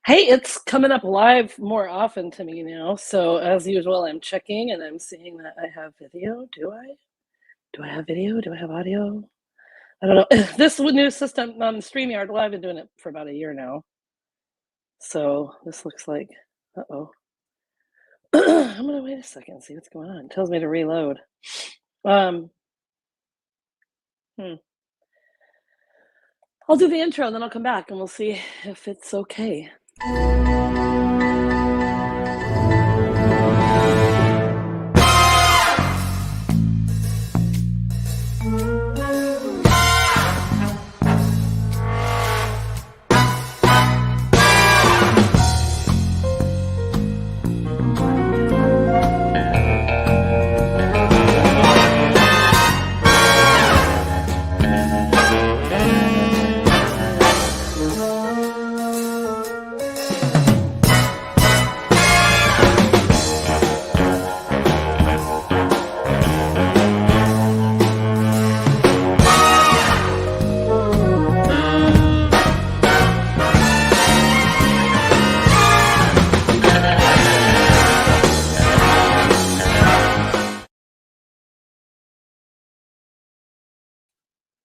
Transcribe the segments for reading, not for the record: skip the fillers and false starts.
Hey, it's coming up live more often to me now. So as usual, I'm checking and I'm seeing that I have video. Do I? Do I have video? Do I have audio? I don't know. This new system on StreamYard, well, I've been doing it for about a year now. So this looks like, uh-oh. I'm gonna wait a second and see what's going on. It tells me to reload. Um, hmm. I'll do the intro and then I'll come back and we'll see if it's okay.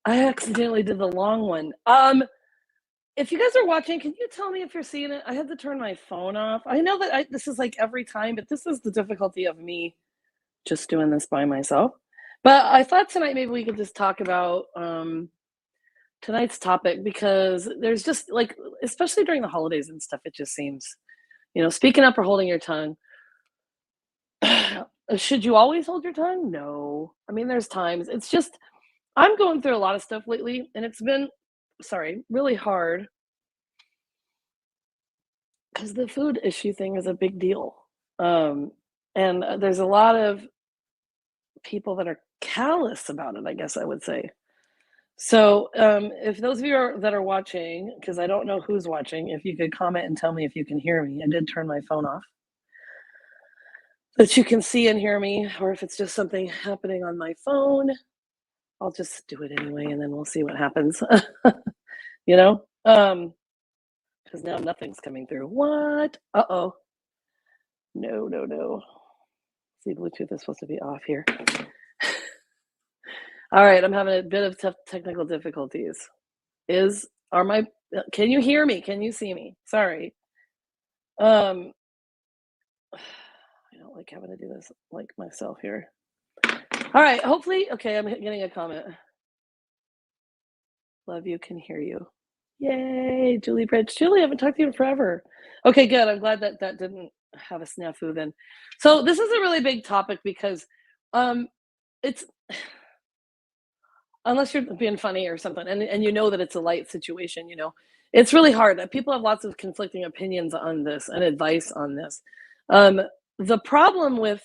I accidentally did the long one. If you guys are watching, can you tell me if you're seeing it? I had to turn my phone off. I know that this is like every time, but this is the difficulty of me just doing this by myself. But I thought tonight maybe we could just talk about tonight's topic because there's just like, especially during the holidays and stuff, it just seems, speaking up or holding your tongue. Should you always hold your tongue? No. I mean, there's times. It's just, I'm going through a lot of stuff lately, and it's been, sorry, really hard because the food issue thing is a big deal. Um, and there's a lot of people that are callous about it, I guess I would say. So, if those of you that are watching, because I don't know who's watching, if you could comment and tell me if you can hear me. I did turn my phone off, that you can see and hear me, or if it's just something happening on my phone, I'll just do it anyway, and then we'll see what happens. you know, because now nothing's coming through. What? Uh oh. No, no, no. See, Bluetooth is supposed to be off here. All right, I'm having a bit of tough technical difficulties. Is are my Can you hear me? Can you see me? Sorry. Um I don't like having to do this like myself here. All right, hopefully okay, I'm getting a comment. Love you, can hear you. Yay, Julie Bridge. Julie, I haven't talked to you in forever. Okay, good. I'm glad that that didn't have a snafu then. So this is a really big topic because um it's unless you're being funny or something and you know that it's a light situation, it's really hard. People have lots of conflicting opinions on this and advice on this. um, the problem with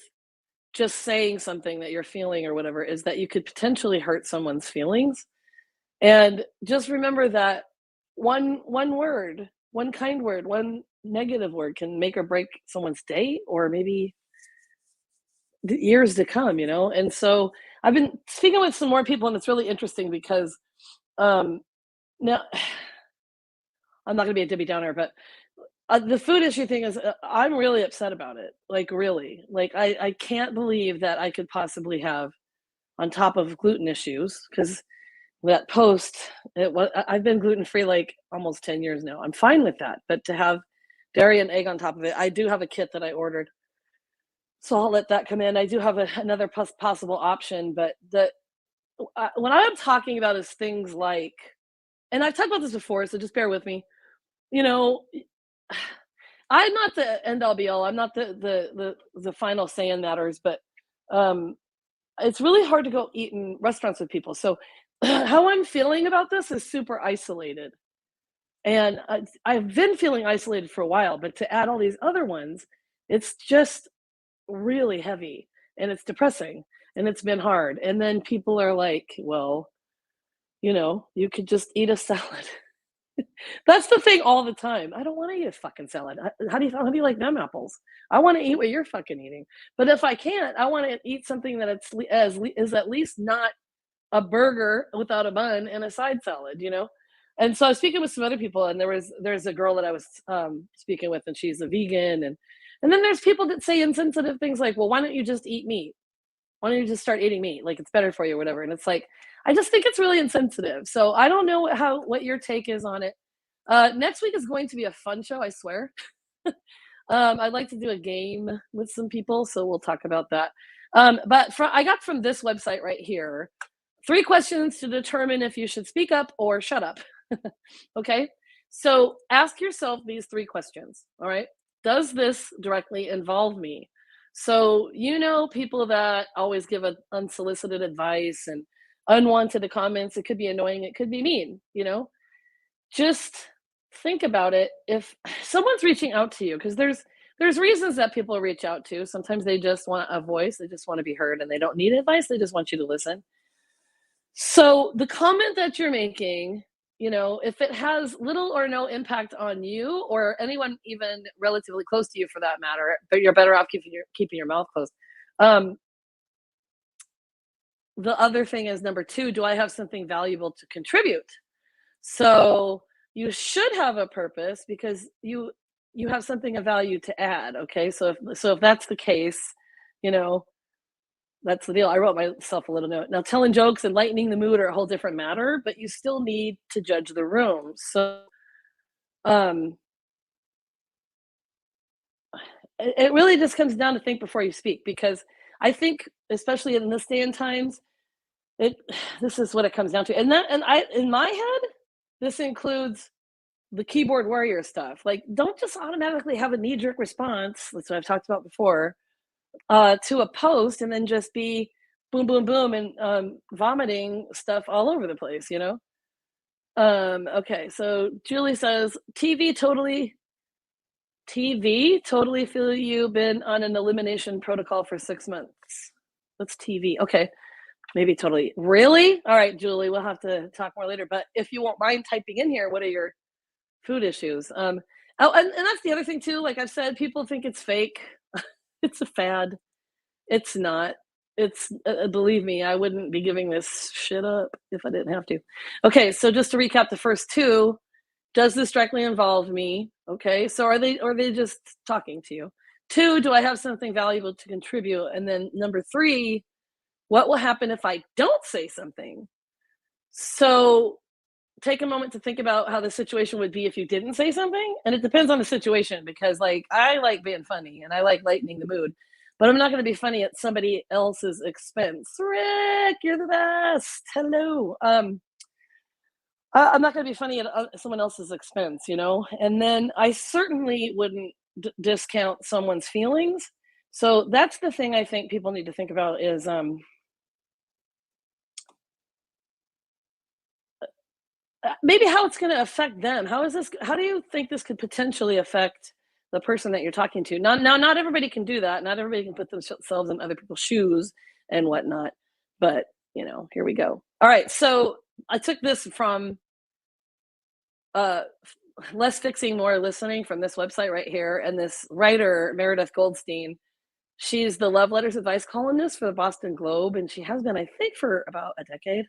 just saying something that you're feeling or whatever is that you could potentially hurt someone's feelings, and just remember that one word, one kind word, one negative word can make or break someone's day or maybe the years to come, and so I've been speaking with some more people, and it's really interesting because um, now, I'm not gonna be a Debbie Downer, but, the food issue thing is, I'm really upset about it, like, really. Like, I can't believe that I could possibly have, on top of gluten issues, because that post, I've been gluten-free, like, almost 10 years now. I'm fine with that, but to have dairy and egg on top of it, I do have a kit that I ordered, so I'll let that come in. I do have another possible option, but what I'm talking about is things like, and I've talked about this before, so just bear with me. You know, I'm not the end all be all. I'm not the final say in matters, but um, it's really hard to go eat in restaurants with people. So how I'm feeling about this is super isolated, and I've been feeling isolated for a while. But to add all these other ones, it's just really heavy and it's depressing and it's been hard. And then people are like, well, you could just eat a salad. That's the thing all the time. I don't wanna eat a fucking salad. How do you like them apples? I wanna eat what you're fucking eating. But if I can't, I wanna eat something that it's le as le is at least not a burger without a bun and a side salad, you know? And so I was speaking with some other people, and there's a girl that I was speaking with, and she's a vegan, and then there's people that say insensitive things like, "Well, why don't you just eat meat? Why don't you just start eating meat? Like it's better for you, or whatever." And it's like, I just think it's really insensitive. So I don't know what your take is on it. Next week is going to be a fun show, I swear. I'd like to do a game with some people, so we'll talk about that. But I got from this website right here 3 questions to determine if you should speak up or shut up. Okay, so ask yourself these 3 questions. All right, does this directly involve me? So, people that always give unsolicited advice and unwanted comments, it could be annoying, it could be mean. Just think about it. If someone's reaching out to you, because there's reasons that people reach out to. Sometimes they just want a voice, they just want to be heard, and they don't need advice, they just want you to listen. So the comment that you're making, if it has little or no impact on you or anyone even relatively close to you for that matter, but you're better off keeping your mouth closed. Um, the other thing is number 2, do I have something valuable to contribute? So you should have a purpose because you have something of value to add. Okay, so if that's the case, you know that's the deal. I wrote myself a little note. Now, telling jokes and lightening the mood are a whole different matter, but you still need to judge the room. So, um, it really just comes down to think before you speak, because I think, especially in this day and times, it this is what it comes down to. And in my head, this includes the keyboard warrior stuff. Like, don't just automatically have a knee jerk response. That's what I've talked about before, to a post, and then just be boom, boom, boom, and vomiting stuff all over the place. Okay, so Julie says TV totally feel you been on an elimination protocol for 6 months. What's TV? Okay, maybe totally. Really? All right, Julie, we'll have to talk more later. But if you won't mind typing in here, what are your food issues? Oh, and that's the other thing too. Like I've said, people think it's fake. It's a fad. It's not. It's believe me, I wouldn't be giving this shit up if I didn't have to. Okay, so just to recap the first 2, does this directly involve me? Okay, so are they just talking to you? 2, do I have something valuable to contribute? And then number 3, what will happen if I don't say something? So take a moment to think about how the situation would be if you didn't say something. And it depends on the situation, because like I like being funny and I like lightening the mood, but I'm not going to be funny at somebody else's expense. Rick, you're the best. Hello. I'm not going to be funny at someone else's expense. And then I certainly wouldn't discount someone's feelings. So that's the thing I think people need to think about is maybe how it's going to affect them. How do you think this could potentially affect the person that you're talking to? Not everybody can do that. Not everybody can put themselves in other people's shoes and whatnot. But here we go. All right. So I took this from uh, Less Fixing, More Listening, from this website right here. And this writer, Meredith Goldstein, she's the love letters advice columnist for the Boston Globe, and she has been, I think, for about a decade.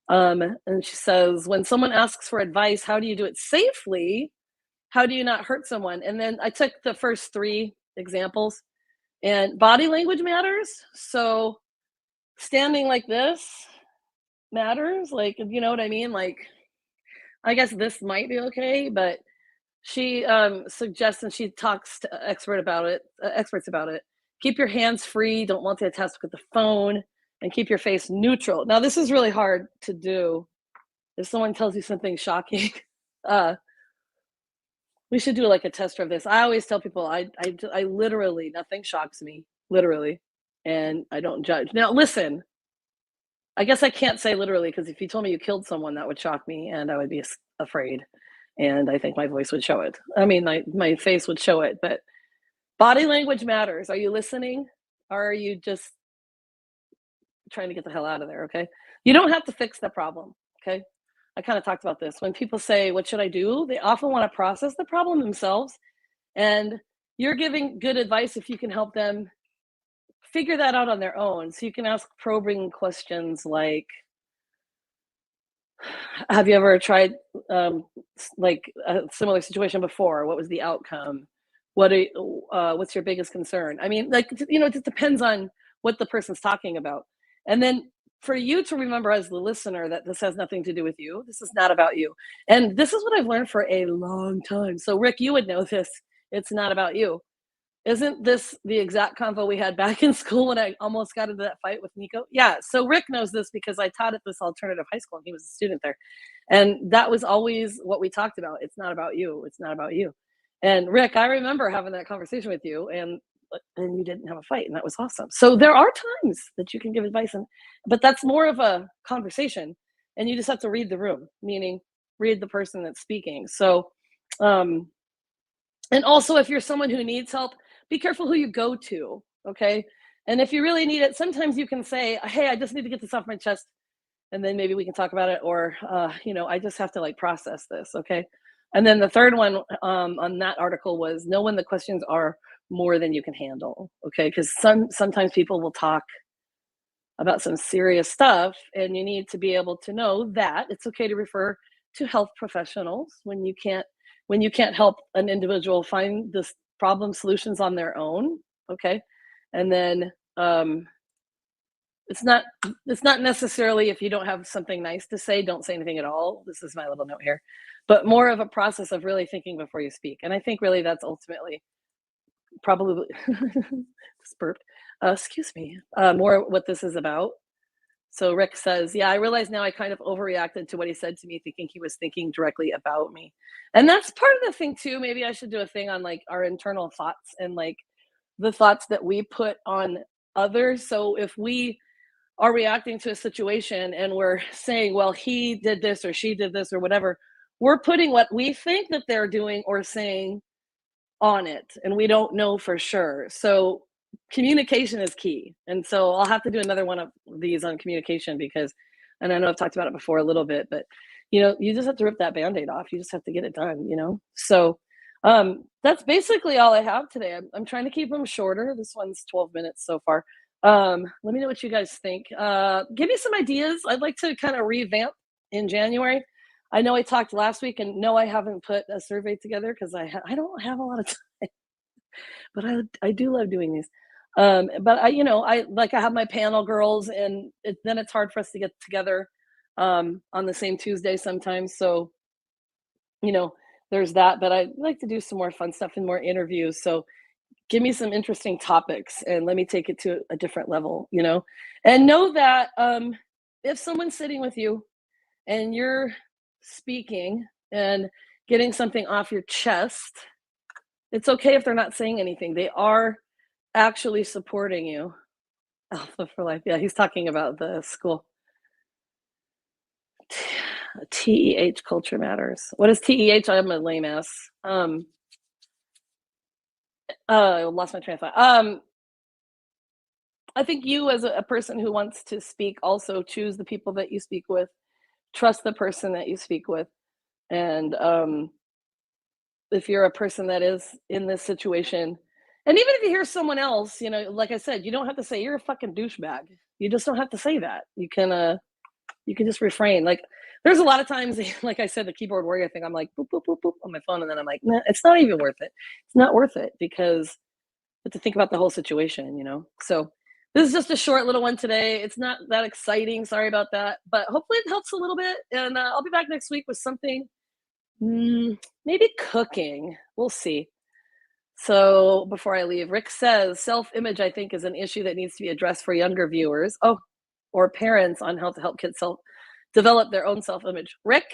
And she says, when someone asks for advice, how do you do it safely? How do you not hurt someone? And then I took the first 3 examples, and body language matters. So standing like this matters. Like, you know what I mean? Like, I guess this might be okay, but she suggests, and she talks to experts about it. Keep your hands free. Don't multitask with the phone, and keep your face neutral. Now, this is really hard to do. If someone tells you something shocking, uh, we should do like a tester of this. I always tell people I literally, nothing shocks me, literally, and I don't judge. Now, listen, I guess I can't say literally, because if you told me you killed someone, that would shock me, and I would be afraid, and I think my voice would show it. I mean, my face would show it. But body language matters. Are you listening? Or are you just trying to get the hell out of there? Okay, you don't have to fix the problem. Okay, I kind of talked about this. When people say, what should I do? They often want to process the problem themselves. And you're giving good advice if you can help them figure that out on their own. So you can ask probing questions like, Have you ever tried, like, a similar situation before? What was the outcome? What's your biggest concern? I mean, like, it just depends on what the person's talking about. And then for you to remember as the listener that this has nothing to do with you, this is not about you. And this is what I've learned for a long time. So, Rick, you would know this. It's not about you. Isn't this the exact convo we had back in school when I almost got into that fight with Nico? Yeah. So Rick knows this because I taught at this alternative high school and he was a student there. And that was always what we talked about. It's not about you. It's not about you. And Rick, I remember having that conversation with you and you didn't have a fight and that was awesome. So there are times that you can give advice but that's more of a conversation and you just have to read the room, meaning read the person that's speaking. So um and also, if you're someone who needs help, be careful who you go to. Okay. And if you really need it, sometimes you can say, hey, I just need to get this off my chest. And then maybe we can talk about it. Or, I just have to like process this. Okay. And then the third one on that article was know when the questions are more than you can handle. Okay. Because sometimes people will talk about some serious stuff, and you need to be able to know that it's okay to refer to health professionals when you can't help an individual find this problem solutions on their own. Okay. And then it's not it's not necessarily if you don't have something nice to say, don't say anything at all. This is my little note here, but more of a process of really thinking before you speak. And I think really that's ultimately probably just burped. Excuse me. More what this is about. So Rick says, "Yeah, I realize now I kind of overreacted to what he said to me, thinking he was thinking directly about me." And that's part of the thing too. Maybe I should do a thing on like our internal thoughts and like the thoughts that we put on others. So if we are reacting to a situation and we're saying, "Well, he did this or she did this or whatever," we're putting what we think that they're doing or saying on it, and we don't know for sure. So communication is key. And so I'll have to do another one of these on communication because, and I know I've talked about it before a little bit, but you just have to rip that band-aid off. You just have to get it done. So that's basically all I have today. I'm trying to keep them shorter. This one's 12 minutes so far. Let me know what you guys think. Give me some ideas. I'd like to kind of revamp in January. I know I talked last week, and no, I haven't put a survey together because I don't have a lot of time, but I do love doing these. But I have my panel girls, and then it's hard for us to get together on the same Tuesday sometimes. So you know, there's that. But I'd like to do some more fun stuff and more interviews. So give me some interesting topics and let me take it to a different level. And know that if someone's sitting with you and you're speaking and getting something off your chest, it's okay if they're not saying anything. They are actually supporting you. Alpha for life. Yeah, he's talking about the school. TEH culture matters. What is TEH? I'm a lame ass. I lost my train of thought. I think you, as a person who wants to speak, also choose the people that you speak with, trust the person that you speak with, and if you're a person that is in this situation, and even if you hear someone else, like I said, you don't have to say you're a fucking douchebag. You just don't have to say that. You can just refrain. Like there's a lot of times, like I said, the keyboard warrior thing. I'm like boop boop boop boop on my phone, and then I'm like, nah, it's not even worth it. It's not worth it because you have to think about the whole situation. So this is just a short little one today. It's not that exciting. Sorry about that, but hopefully it helps a little bit. And I'll be back next week with something. Maybe cooking. We'll see. So before I leave, Rick says self-image, I think, is an issue that needs to be addressed for younger viewers. Oh, or parents on how to help kids develop their own self-image. Rick,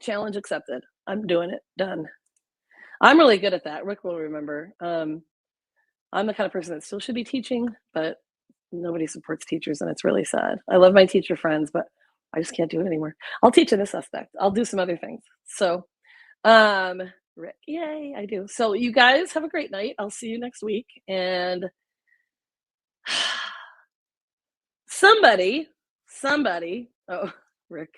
challenge accepted. I'm doing it. Done. I'm really good at that. Rick will remember. I'm the kind of person that still should be teaching, but nobody supports teachers, and it's really sad. I love my teacher friends, but I just can't do it anymore. I'll teach in this aspect. I'll do some other things. So um, Rick, yay, I do. So you guys have a great night. I'll see you next week. And somebody, oh, Rick,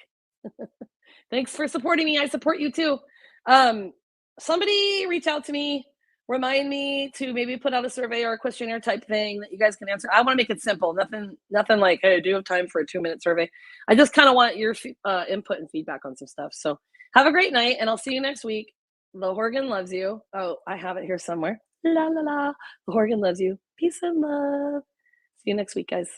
thanks for supporting me. I support you too. Um, Somebody reach out to me remind me to maybe put out a survey or a questionnaire type thing that you guys can answer. I want to make it simple. Nothing like, hey, do you have time for a 2-minute survey? I just kind of want your input and feedback on some stuff. So have a great night, and I'll see you next week. The Horgan loves you. Oh, I have it here somewhere. La la la. The Horgan loves you. Peace and love. See you next week, guys.